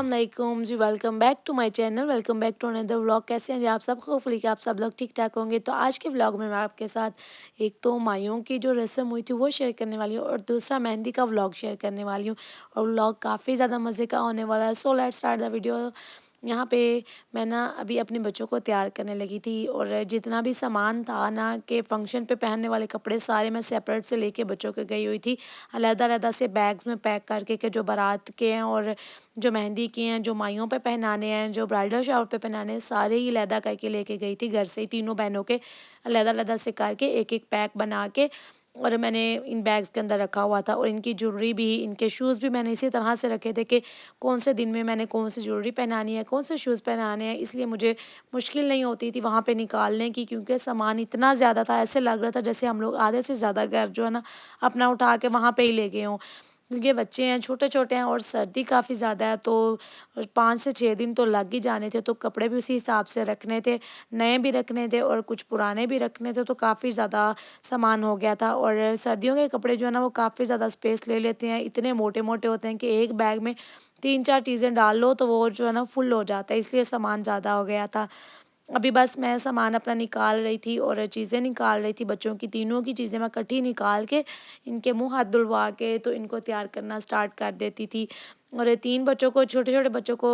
अस्सलाम वालेकुम जी। Welcome back to my channel, welcome back to another vlog. कैसे हैं जी आप सब? होपफुली कि आप सब लोग ठीक ठाक होंगे। तो आज के व्लॉग में मैं आपके साथ एक तो माइयों की जो रस्म हुई थी वो शेयर करने वाली हूँ और दूसरा मेहंदी का व्लॉग शेयर करने वाली हूँ। और व्लॉग काफ़ी ज़्यादा मज़े का होने वाला है। So let's start the video. यहाँ पे मैं ना अभी अपने बच्चों को तैयार करने लगी थी और जितना भी सामान था ना कि फंक्शन पे पहनने वाले कपड़े सारे मैं सेपरेट से लेके बच्चों के गई हुई थी। अलग-अलग से बैग्स में पैक करके कि जो बारात के हैं और जो मेहंदी के हैं, जो माइयों पे पहनाने हैं, जो ब्राइडल शावर पे पहनाने हैं, सारे ही अलहदा करके लेके गई थी घर से ही। तीनों बहनों के अलहदा-अलहदा से करके एक-एक पैक बना के और मैंने इन बैग्स के अंदर रखा हुआ था। और इनकी ज्वेलरी भी, इनके शूज़ भी मैंने इसी तरह से रखे थे कि कौन से दिन में मैंने कौन सी ज्वेलरी पहनानी है, कौन से शूज़ पहनाने हैं। इसलिए मुझे मुश्किल नहीं होती थी वहाँ पे निकालने की, क्योंकि सामान इतना ज़्यादा था, ऐसे लग रहा था जैसे हम लोग आधे से ज़्यादा घर जो है ना अपना उठा के वहाँ पे ही ले गए हों। क्योंकि बच्चे हैं, छोटे-छोटे हैं और सर्दी काफ़ी ज़्यादा है, तो 5 से 6 दिन तो लग ही जाने थे। तो कपड़े भी उसी हिसाब से रखने थे, नए भी रखने थे और कुछ पुराने भी रखने थे, तो काफ़ी ज़्यादा सामान हो गया था। और सर्दियों के कपड़े जो है ना वो काफ़ी ज़्यादा स्पेस ले लेते हैं, इतने मोटे-मोटे होते हैं कि एक बैग में 3-4 चीज़ें डाल लो तो वो जो है ना फुल हो जाता है, इसलिए सामान ज़्यादा हो गया था। अभी बस मैं सामान अपना निकाल रही थी और चीज़ें निकाल रही थी, बच्चों की तीनों की चीज़ें मैं इकट्ठी निकाल के इनके मुँह हाथ धुलवा के तो इनको तैयार करना स्टार्ट कर देती थी। और ये 3 बच्चों को, छोटे-छोटे बच्चों को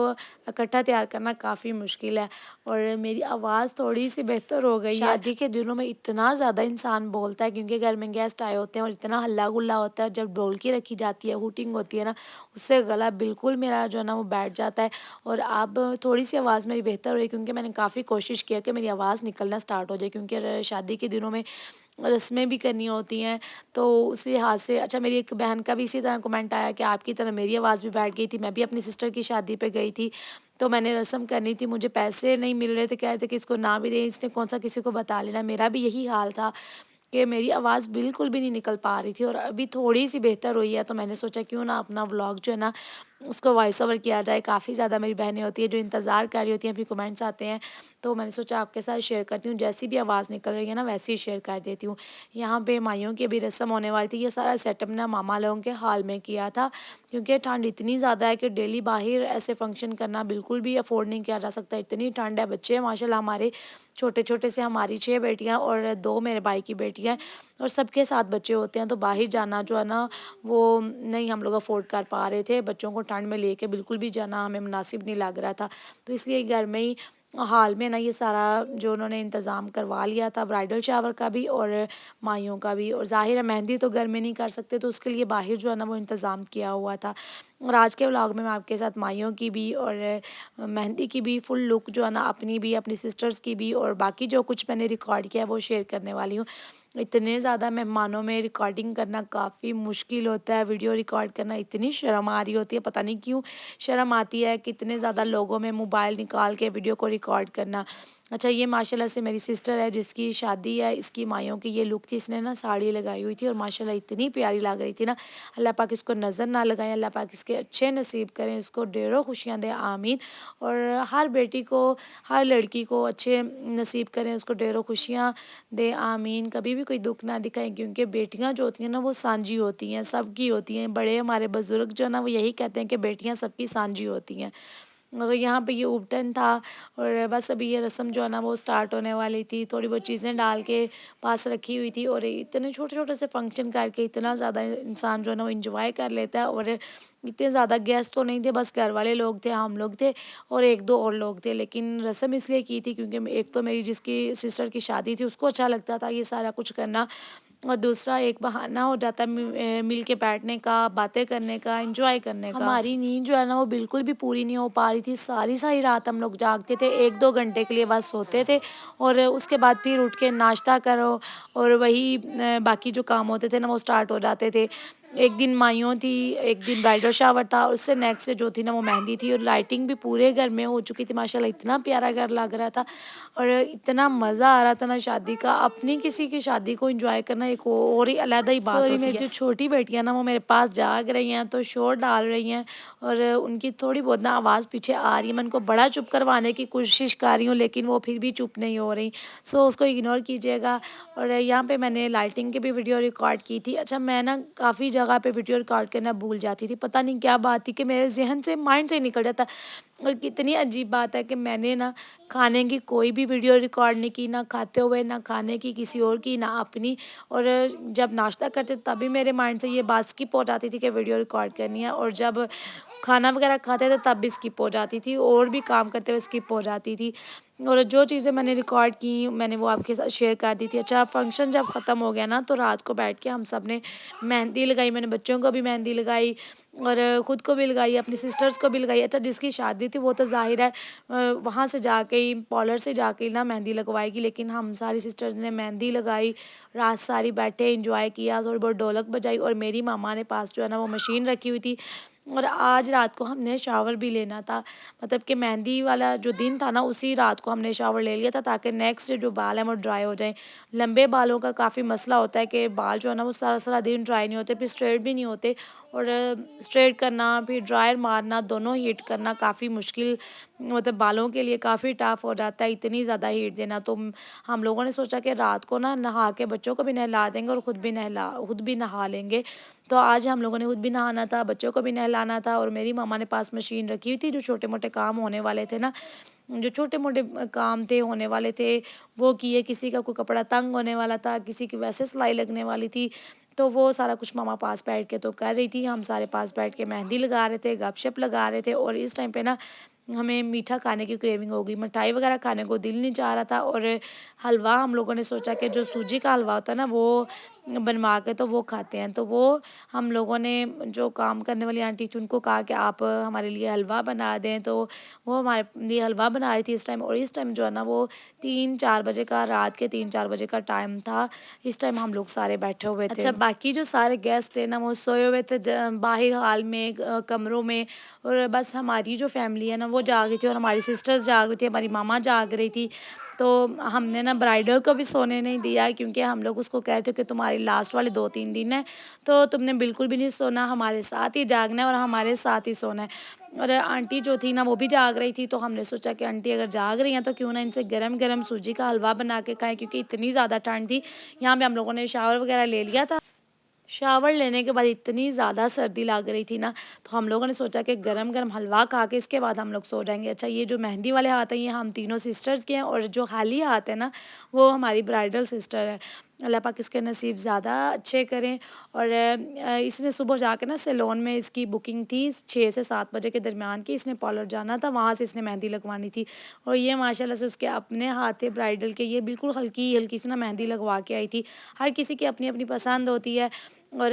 इकट्ठा तैयार करना काफ़ी मुश्किल है। और मेरी आवाज़ थोड़ी-सी बेहतर हो गई है। शादी के दिनों में इतना ज़्यादा इंसान बोलता है क्योंकि घर में गेस्ट आए होते हैं और इतना हल्ला-गुल्ला होता है, जब ढोलकी रखी जाती है, हूटिंग होती है ना, उससे गला बिल्कुल मेरा जो है ना वो बैठ जाता है। और अब थोड़ी-सी आवाज़ मेरी बेहतर हुई क्योंकि मैंने काफ़ी कोशिश किया कि मेरी आवाज़ निकलना स्टार्ट हो जाए, क्योंकि शादी के दिनों में रस्में भी करनी होती हैं। तो उस लिहाज से अच्छा, मेरी एक बहन का भी इसी तरह कमेंट आया कि आपकी तरह मेरी आवाज़ भी बैठ गई थी। मैं भी अपनी सिस्टर की शादी पे गई थी, तो मैंने रस्म करनी थी, मुझे पैसे नहीं मिल रहे थे, कह रहे थे कि इसको ना भी दें, इसने कौन-सा किसी को बता लेना। मेरा भी यही हाल था कि मेरी आवाज़ बिल्कुल भी नहीं निकल पा रही थी और अभी थोड़ी-सी बेहतर हुई है, तो मैंने सोचा क्यों ना अपना व्लॉग जो है ना उसको वॉइस ओवर किया जाए। काफ़ी ज़्यादा मेरी बहनें होती हैं जो इंतज़ार कर रही होती हैं, फिर कमेंट्स आते हैं, तो मैंने सोचा आपके साथ शेयर करती हूँ। जैसी भी आवाज़ निकल रही है ना वैसे ही शेयर कर देती हूँ। यहाँ पे माइयों की अभी रस्म होने वाली थी, ये सारा सेटअप ना मामा लोगों के हाल में किया था, क्योंकि ठंड इतनी ज़्यादा है कि डेली बाहर ऐसे फंक्शन करना बिल्कुल भी अफोर्ड नहीं किया जा सकता, इतनी ठंड है। बच्चे माशाल्लाह हमारे छोटे-छोटे से, हमारी 6 बेटियाँ और 2 मेरे भाई की बेटियाँ हैं और सबके साथ बच्चे होते हैं, तो बाहर जाना जो है ना वो नहीं हम लोग अफोर्ड कर पा रहे थे। बच्चों को ठंड में लेके बिल्कुल भी जाना हमें मुनासिब नहीं लग रहा था। तो इसलिए घर में ही हाल में ना ये सारा जो उन्होंने इंतज़ाम करवा लिया था, ब्राइडल शावर का भी और माइयों का भी। और ज़ाहिर है मेहंदी तो घर में नहीं कर सकते, तो उसके लिए बाहर जो है ना वो इंतज़ाम किया हुआ था। और आज के व्लॉग में मैं आपके साथ माइयों की भी और मेहंदी की भी फुल लुक जो है ना, अपनी भी, अपनी सिस्टर्स की भी और बाकी जो कुछ मैंने रिकॉर्ड किया है वो शेयर करने वाली हूँ। इतने ज़्यादा मेहमानों में रिकॉर्डिंग करना काफ़ी मुश्किल होता है, वीडियो रिकॉर्ड करना इतनी शर्म आ रही होती है, पता नहीं क्यों शर्म आती है कितने ज़्यादा लोगों में मोबाइल निकाल के वीडियो को रिकॉर्ड करना। अच्छा, ये माशाल्लाह से मेरी सिस्टर है जिसकी शादी है, इसकी माइयों की ये लुक थी, इसने ना साड़ी लगाई हुई थी और माशाल्लाह इतनी प्यारी लग रही थी ना। अल्लाह पाक इसको नज़र ना लगाए, अल्लाह पाक इसके अच्छे नसीब करें, इसको ढेरों खुशियाँ दें, आमीन। और हर बेटी को, हर लड़की को अच्छे नसीब करें, उसको ढेरों खुशियाँ दे, आमीन। कभी भी कोई दुःख ना दिखाएँ, क्योंकि बेटियाँ जो होती हैं ना वो सांझी होती हैं, सबकी होती हैं। बड़े हमारे बुज़ुर्ग जो है ना वो यही कहते हैं कि बेटियाँ सबकी सांझी होती हैं। मगर यहाँ पे ये उपटन था और बस अभी ये रस्म जो है ना वो स्टार्ट होने वाली थी। थोड़ी बहुत चीज़ें डाल के पास रखी हुई थी और इतने छोटे-छोटे से फंक्शन करके इतना ज़्यादा इंसान जो है ना वो एन्जॉय कर लेता है। और इतने ज़्यादा गेस्ट तो नहीं थे, बस घर वाले लोग थे, हम लोग थे और 1-2 और लोग थे। लेकिन रस्म इसलिए की थी क्योंकि एक तो मेरी जिसकी सिस्टर की शादी थी उसको अच्छा लगता था ये सारा कुछ करना, और दूसरा एक बहाना हो जाता है मिल के बैठने का, बातें करने का, एन्जॉय करने का। हमारी नींद जो है ना वो बिल्कुल भी पूरी नहीं हो पा रही थी। सारी-सारी रात हम लोग जागते थे, 1-2 घंटे के लिए बस सोते थे और उसके बाद फिर उठ के नाश्ता करो और वही बाकी जो काम होते थे ना वो स्टार्ट हो जाते थे। एक दिन माइयों थी, एक दिन ब्राइडल शावर था और उससे नेक्स्ट डे जो थी ना वो मेहंदी थी और लाइटिंग भी पूरे घर में हो चुकी थी। माशाल्लाह इतना प्यारा घर लग रहा था और इतना मज़ा आ रहा था ना शादी का। अपनी किसी की शादी को एन्जॉय करना एक और ही अलग ही बात होती है। मेरी जो छोटी बेटियाँ ना वो मेरे पास जाग रही हैं तो शोर डाल रही हैं और उनकी थोड़ी बहुत ना आवाज़ पीछे आ रही है। मैं उनको बड़ा चुप करवाने की कोशिश कर रही हूँ लेकिन वो फिर भी चुप नहीं हो रही। सो उसको इग्नोर कीजिएगा। और यहाँ पे मैंने लाइटिंग की भी वीडियो रिकॉर्ड की थी। अच्छा, मैं ना काफ़ी जगह पे वीडियो रिकॉर्ड करना भूल जाती थी। पता नहीं क्या बात थी कि मेरे ज़हन से, माइंड से निकल जाता। और कितनी अजीब बात है कि मैंने ना खाने की कोई भी वीडियो रिकॉर्ड नहीं की, ना खाते हुए, ना खाने की किसी और की, ना अपनी। और जब नाश्ता करते तभी मेरे माइंड से ये बात स्किप हो जाती थी कि वीडियो रिकॉर्ड करनी है, और जब खाना वगैरह खाते थे तब भी स्किप हो जाती थी, और भी काम करते हुए स्किप हो जाती थी। और जो चीज़ें मैंने रिकॉर्ड की मैंने वो आपके साथ शेयर कर दी थी। अच्छा, फंक्शन जब ख़त्म हो गया ना तो रात को बैठ के हम सब ने मेहंदी लगाई। मैंने बच्चों को भी मेहंदी लगाई और खुद को भी लगाई, अपनी सिस्टर्स को भी लगाई। अच्छा, जिसकी शादी थी वो तो ज़ाहिर है वहाँ से जाके ही, पार्लर से जाके ही ना मेहंदी लगवाएगी, लेकिन हम सारी सिस्टर्स ने मेहंदी लगाई, रात सारी बैठे एंजॉय किया, थोड़ी बहुत ढोलक बजाई। और मेरी मामा ने पास जो है ना वो मशीन रखी हुई थी। और आज रात को हमने शावर भी लेना था, मतलब कि मेहंदी वाला जो दिन था ना उसी रात को हमने शावर ले लिया था, ताकि नेक्स्ट डे जो बाल हैं वो ड्राई हो जाएँ। लंबे बालों का काफ़ी मसला होता है कि बाल जो है ना वो सारा-सारा दिन ड्राई नहीं होते, फिर स्ट्रेट भी नहीं होते। और स्ट्रेट करना फिर ड्रायर मारना, दोनों हीट करना काफ़ी मुश्किल, मतलब बालों के लिए काफ़ी टफ हो जाता है, इतनी ज़्यादा हीट देना। तो हम लोगों ने सोचा कि रात को ना नहा के बच्चों को भी नहला देंगे और खुद भी नहा लेंगे। तो आज हम लोगों ने खुद भी नहाना था, बच्चों को भी नहलाना था। और मेरी मम्मा ने पास मशीन रखी हुई थी, जो छोटे-मोटे काम होने वाले थे ना, जो छोटे-मोटे काम थे होने वाले थे, वो किए। किसी का कोई कपड़ा तंग होने वाला था, किसी की वैसे सिलाई लगने वाली थी, तो वो सारा कुछ मम्मा पास बैठ के तो कर रही थी। हम सारे पास बैठ के मेहंदी लगा रहे थे, गपशप लगा रहे थे। और इस टाइम पे ना हमें मीठा खाने की क्रेविंग हो गई, मिठाई वगैरह खाने को दिल नहीं चाह रहा था। और हलवा हम लोगों ने सोचा कि जो सूजी का हलवा होता है ना वो बनवा के तो वो खाते हैं। तो वो हम लोगों ने, जो काम करने वाली आंटी थी उनको कहा कि आप हमारे लिए हलवा बना दें, तो वो हमारे लिए हलवा बना रही थी इस टाइम। और इस टाइम जो है ना वो 3-4 बजे का, रात के 3-4 बजे का टाइम था। इस टाइम हम लोग सारे बैठे हुए थे। अच्छा, बाकी जो सारे गेस्ट थे ना वो सोए हुए थे बाहर हॉल में, कमरों में। और बस हमारी जो फैमिली है ना वो जाग रही थी, और हमारी सिस्टर्स जाग रही थी, हमारी मामा जाग रही थी। तो हमने ना ब्राइडल को भी सोने नहीं दिया, क्योंकि हम लोग उसको कह रहे थे कि तुम्हारी लास्ट वाले 2-3 दिन है, तो तुमने बिल्कुल भी नहीं सोना, हमारे साथ ही जागना है और हमारे साथ ही सोना है। और आंटी जो थी ना वो भी जाग रही थी, तो हमने सोचा कि आंटी अगर जाग रही हैं तो क्यों ना इनसे गरम-गरम सूजी का हलवा बना के खाएँ, क्योंकि इतनी ज़्यादा ठंड थी। यहाँ पे हम लोगों ने शावर वगैरह ले लिया था। शावर लेने के बाद इतनी ज़्यादा सर्दी लग रही थी ना, तो हम लोगों ने सोचा कि गरम-गरम हलवा खा के इसके बाद हम लोग सो जाएँगे। अच्छा, ये जो मेहंदी वाले हाथ हैं, ये हम तीनों सिस्टर्स के हैं, और जो खाली हाथ है ना, वो हमारी ब्राइडल सिस्टर है। अल्लाह पाक इसके नसीब ज़्यादा अच्छे करें। और इसने सुबह जाके ना सैलून में, इसकी बुकिंग थी 6 से 7 बजे के दरमियान की, इसने पार्लर जाना था, वहाँ से इसने मेहंदी लगवानी थी। और ये माशाल्लाह से उसके अपने हाथ थे ब्राइडल के, ये बिल्कुल हल्की-हल्की सी ना मेहंदी लगवा के आई थी। हर किसी की अपनी-अपनी पसंद होती है। और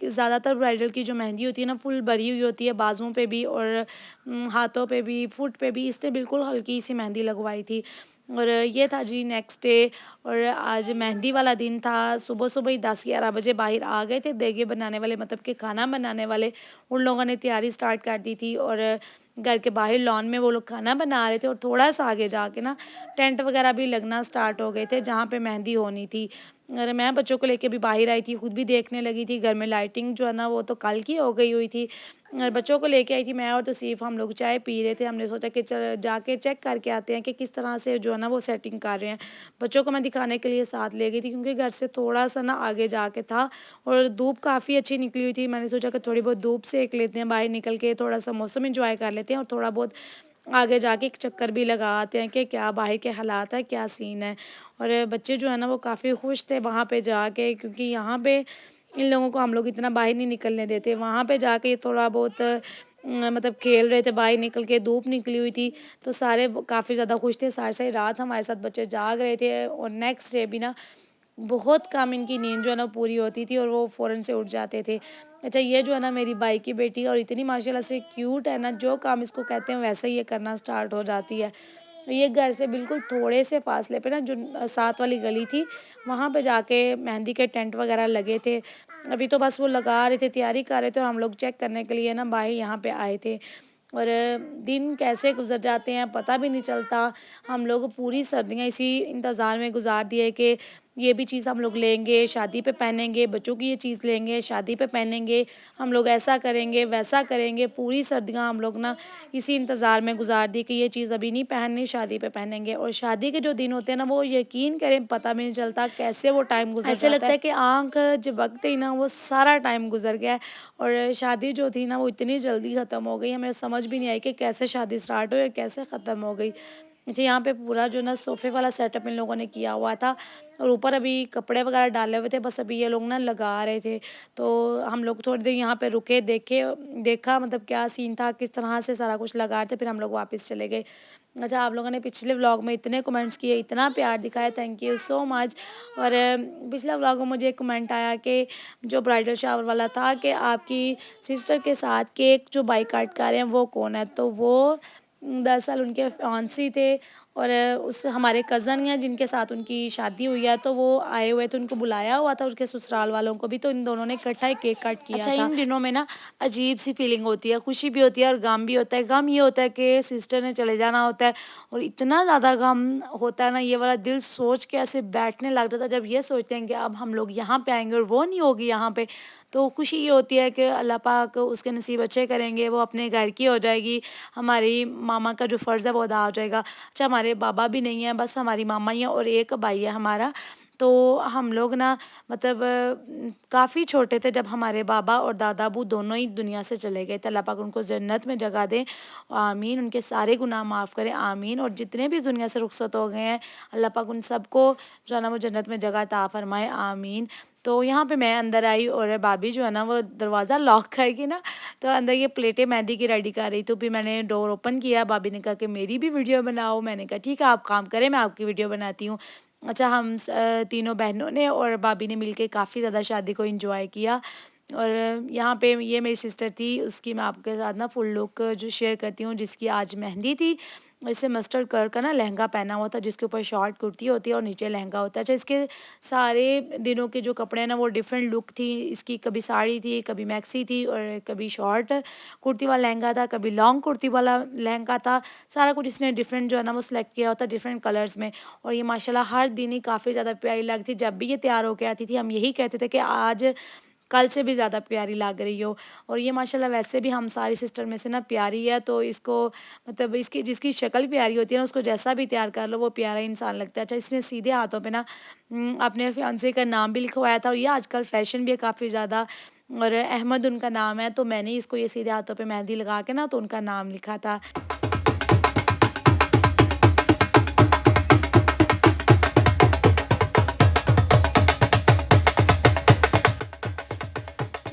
ज़्यादातर ब्राइडल की जो मेहंदी होती है ना फुल भरी हुई होती है, बाजुओं पे भी और हाथों पे भी, फुट पे भी। इसने बिल्कुल हल्की सी मेहंदी लगवाई थी। और ये था जी नेक्स्ट डे। और आज मेहंदी वाला दिन था। सुबह-सुबह ही 10-11 बजे बाहर आ गए थे देगे बनाने वाले, मतलब कि खाना बनाने वाले। उन लोगों ने तैयारी स्टार्ट कर दी थी, और घर के बाहर लॉन में वो लोग खाना बना रहे थे। और थोड़ा-सा आगे जाके ना टेंट वगैरह भी लगना स्टार्ट हो गए थे, जहाँ पे मेहंदी होनी थी। और मैं बच्चों को लेके भी बाहर आई थी, खुद भी देखने लगी थी। घर में लाइटिंग जो है ना वो तो कल की हो गई हुई थी। और बच्चों को लेके आई थी, मैं और तौसीफ़ हम लोग चाय पी रहे थे। हमने सोचा कि चल जाके चेक करके आते हैं कि किस तरह से जो है ना वो सेटिंग कर रहे हैं। बच्चों को मैं दिखाने के लिए साथ ले गई थी, क्योंकि घर से थोड़ा-सा ना आगे जाके था, और धूप काफ़ी अच्छी निकली हुई थी। मैंने सोचा कि थोड़ी बहुत धूप सेक लेते हैं, बाहर निकल के थोड़ा-सा मौसम एन्जॉय कर लेते हैं, और थोड़ा बहुत आगे जाके एक चक्कर भी लगा आते हैं कि क्या बाहर के हालात है, क्या सीन है। और बच्चे जो है ना वो काफ़ी खुश थे वहाँ पे जाके, क्योंकि यहाँ पे इन लोगों को हम लोग इतना बाहर नहीं निकलने देते। वहाँ पे जाके ये थोड़ा बहुत मतलब खेल रहे थे, बाहर निकल के धूप निकली हुई थी, तो सारे काफ़ी ज़्यादा खुश थे। सारी-सारी रात हमारे साथ बच्चे जाग रहे थे, और नेक्स्ट डे भी ना बहुत कम इनकी नींद जो है ना पूरी होती थी, और वो फ़ौरन से उठ जाते थे। अच्छा, ये जो है ना मेरी भाई की बेटी, और इतनी माशाल्लाह से क्यूट है ना, जो काम इसको कहते हैं वैसे ही ये करना स्टार्ट हो जाती है। ये घर से बिल्कुल थोड़े से फासले पे ना जो साथ वाली गली थी, वहाँ पे जाके मेहंदी के टेंट वगैरह लगे थे। अभी तो बस वो लगा रहे थे, तैयारी कर रहे थे, और हम लोग चेक करने के लिए ना बाहर यहाँ पे आए थे। और दिन कैसे गुज़र जाते हैं पता भी नहीं चलता। हम लोग पूरी सर्दियाँ इसी इंतज़ार में गुज़ार दिए कि ये भी चीज़ हम लोग लेंगे, शादी पे पहनेंगे, बच्चों की ये चीज़ लेंगे, शादी पे पहनेंगे, हम लोग ऐसा करेंगे, वैसा करेंगे। पूरी सर्दियाँ हम लोग ना इसी इंतज़ार में गुज़ार दी कि ये चीज़ अभी नहीं पहननी, शादी पे पहनेंगे। और शादी के जो दिन होते हैं ना, वो यकीन करें पता भी नहीं चलता कैसे वो टाइम गुज़र ऐसे जाता लगता है कि आँख झपकते ही ना वो सारा टाइम गुज़र गया है। और शादी जो थी ना वो इतनी जल्दी ख़त्म हो गई, हमें समझ भी नहीं आई कि कैसे शादी स्टार्ट हुई और कैसे ख़त्म हो गई। जी, यहाँ पे पूरा जो ना सोफ़े वाला सेटअप इन लोगों ने किया हुआ था और ऊपर अभी कपड़े वगैरह डाले हुए थे, बस अभी ये लोग ना लगा रहे थे। तो हम लोग थोड़ी देर यहाँ पे रुके, देखा मतलब क्या सीन था, किस तरह से सारा कुछ लगा रहे थे, फिर हम लोग वापस चले गए। अच्छा, आप लोगों ने पिछले व्लॉग में इतने कमेंट्स किए, इतना प्यार दिखाया, थैंक यू सो मच। और पिछला व्लॉग में मुझे एक कमेंट आया कि जो ब्राइडल शावर वाला था कि आपकी सिस्टर के साथ केक जो बाय काट कर आ रहे हैं वो कौन है? तो वो दरअसल उनके फियांसी थे और उस हमारे कज़न हैं जिनके साथ उनकी शादी हुई है, तो वो आए हुए थे, उनको बुलाया हुआ था उसके ससुराल वालों को भी, तो इन दोनों ने इकट्ठा ही केक कट किया अच्छा, था। इन दिनों में ना अजीब-सी फीलिंग होती है, खुशी भी होती है और गम भी होता है। गम ये होता है कि सिस्टर ने चले जाना होता है और इतना ज़्यादा गम होता है ना, ये वाला दिल सोच के ऐसे बैठने लग जाता है जब ये सोचते हैं कि अब हम लोग यहाँ पे आएँगे और वो नहीं होगी यहाँ पे। तो खुशी ये होती है कि अल्लाह पाक उसके नसीब अच्छे करेंगे, वो अपने घर की हो जाएगी, हमारी मामा का जो फ़र्ज़ है वो अदा हो जाएगा। अच्छा, हमारे बाबा भी नहीं हैं, बस हमारी मामा ही हैं और एक भाई है हमारा। तो हम लोग ना मतलब काफ़ी छोटे थे जब हमारे बाबा और दादा-अबू दोनों ही दुनिया से चले गए थे। अल्लाह पाक उनको जन्नत में जगह दें, आमीन। उनके सारे गुनाह माफ़ करें, आमीन। और जितने भी इस दुनिया से रुखसत हो गए हैं, अल्लाह पाक उन सबको जो है ना वो जन्नत में जगह अता फ़रमाए, आमीन। तो यहाँ पे मैं अंदर आई और भाभी जो है ना वो दरवाज़ा लॉक करके ना तो अंदर ये प्लेटें मेहंदी की रेडी कर रही, तो फिर मैंने डोर ओपन किया, भाभी ने कहा कि मेरी भी वीडियो बनाओ। मैंने कहा ठीक है, आप काम करें, मैं आपकी वीडियो बनाती हूँ। अच्छा, हम तीनों बहनों ने और भाभी ने मिलके काफ़ी ज़्यादा शादी को एंजॉय किया। और यहाँ पे ये मेरी सिस्टर थी, उसकी मैं आपके साथ ना फुल लुक जो शेयर करती हूँ, जिसकी आज मेहंदी थी। इसे मस्टर्ड कलर का ना लहंगा पहना हुआ था, जिसके ऊपर शॉर्ट कुर्ती होती है और नीचे लहंगा होता है। अच्छा, इसके सारे दिनों के जो कपड़े हैं ना वो डिफरेंट लुक थी इसकी, कभी साड़ी थी, कभी मैक्सी थी और कभी शॉर्ट कुर्ती वाला लहंगा था, कभी लॉन्ग कुर्ती वाला लहंगा था। सारा कुछ इसने डिफरेंट जो है ना वो सिलेक्ट किया होता डिफरेंट कलर्स में। और ये माशाल्लाह हर दिन ही काफ़ी ज़्यादा प्यारी लगती थी। जब भी ये तैयार होके आती थी हम यही कहते थे कि आज कल से भी ज़्यादा प्यारी लग रही हो। और ये माशाल्लाह वैसे भी हम सारी सिस्टर में से ना प्यारी है, तो इसको मतलब इसकी जिसकी शक्ल प्यारी होती है ना उसको जैसा भी तैयार कर लो वो प्यारा इंसान लगता है। अच्छा, इसने सीधे हाथों पे ना अपने फियांसे का नाम भी लिखवाया था और ये आजकल फ़ैशन भी है काफ़ी ज़्यादा। और अहमद उनका नाम है, तो मैंने इसको ये सीधे हाथों पे मेहंदी लगा के ना तो उनका नाम लिखा था।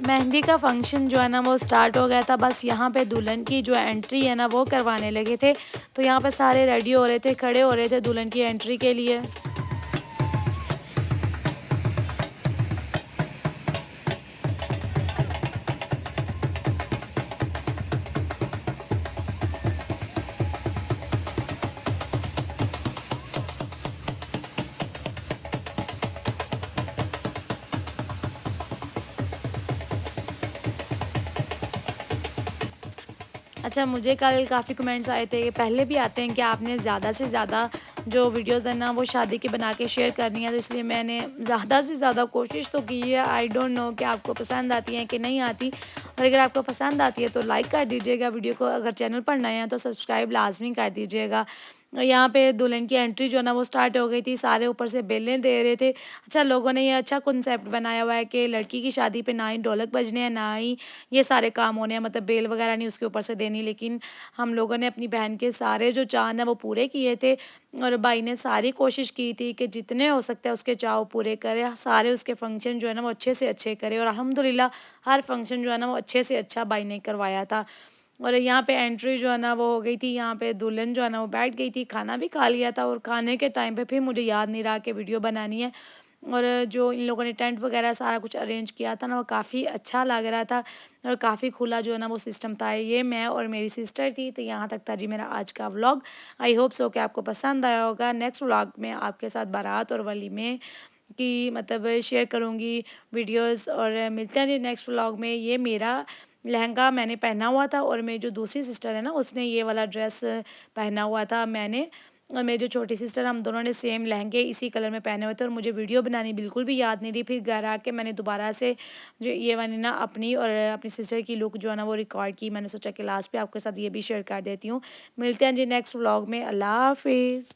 मेहंदी का फंक्शन जो है ना वो स्टार्ट हो गया था। बस यहाँ पे दुल्हन की जो एंट्री है ना वो करवाने लगे थे। तो यहाँ पे सारे रेडी हो रहे थे, खड़े हो रहे थे दुल्हन की एंट्री के लिए। अच्छा, मुझे कल काफ़ी कमेंट्स आए थे, पहले भी आते हैं कि आपने ज़्यादा से ज़्यादा जो वीडियोज़ है ना वो शादी की बना के शेयर करनी है, तो इसलिए मैंने ज़्यादा से ज़्यादा कोशिश तो की है। आई डोंट नो कि आपको पसंद आती हैं कि नहीं आती। और अगर आपको पसंद आती है तो लाइक कर दीजिएगा वीडियो को, अगर चैनल पर नए हैं तो सब्सक्राइब लाज़मी कर दीजिएगा। और यहाँ पे दुल्हन की एंट्री जो है ना वो स्टार्ट हो गई थी, सारे ऊपर से बेलें दे रहे थे। अच्छा, लोगों ने ये अच्छा कॉन्सेप्ट बनाया हुआ है कि लड़की की शादी पे ना ही ढोलक बजने हैं, ना ही ये सारे काम होने हैं, मतलब बेल वगैरह नहीं उसके ऊपर से देनी। लेकिन हम लोगों ने अपनी बहन के सारे जो चाँद हैं वो पूरे किए थे और भाई ने सारी कोशिश की थी कि जितने हो सकते हैं उसके चाव पूरे करे, सारे उसके फंक्शन जो है ना वो अच्छे से अच्छे करे और अल्हम्दुलिल्लाह हर फंक्शन जो है ना वो अच्छे से अच्छा भाई ने करवाया था। और यहाँ पे एंट्री जो है ना वो हो गई थी, यहाँ पे दुल्हन जो है ना वो बैठ गई थी, खाना भी खा लिया था और खाने के टाइम पे फिर मुझे याद नहीं रहा कि वीडियो बनानी है। और जो इन लोगों ने टेंट वगैरह सारा कुछ अरेंज किया था ना वो काफ़ी अच्छा लग रहा था और काफ़ी खुला जो है ना वो सिस्टम था। ये मैं और मेरी सिस्टर थी। तो यहाँ तक था जी मेरा आज का व्लॉग। आई होप सो कि आपको पसंद आया होगा। नेक्स्ट व्लॉग में आपके साथ बारात और वलीमे की मतलब शेयर करूँगी वीडियोस। और मिलते हैं जी नेक्स्ट व्लॉग में। ये मेरा लहंगा मैंने पहना हुआ था और मेरी जो दूसरी सिस्टर है ना उसने ये वाला ड्रेस पहना हुआ था मैंने। और मेरी जो छोटी सिस्टर, हम दोनों ने सेम लहंगे इसी कलर में पहने हुए थे और मुझे वीडियो बनानी बिल्कुल भी याद नहीं रही। फिर घर आके मैंने दोबारा से जो ये वाली ना अपनी और अपनी सिस्टर की लुक जो है ना वो रिकॉर्ड की। मैंने सोचा कि लास्ट पे आपके साथ ये भी शेयर कर देती हूँ। मिलते हैं जी नेक्स्ट व्लॉग में। अल्लाह हाफ़िज़।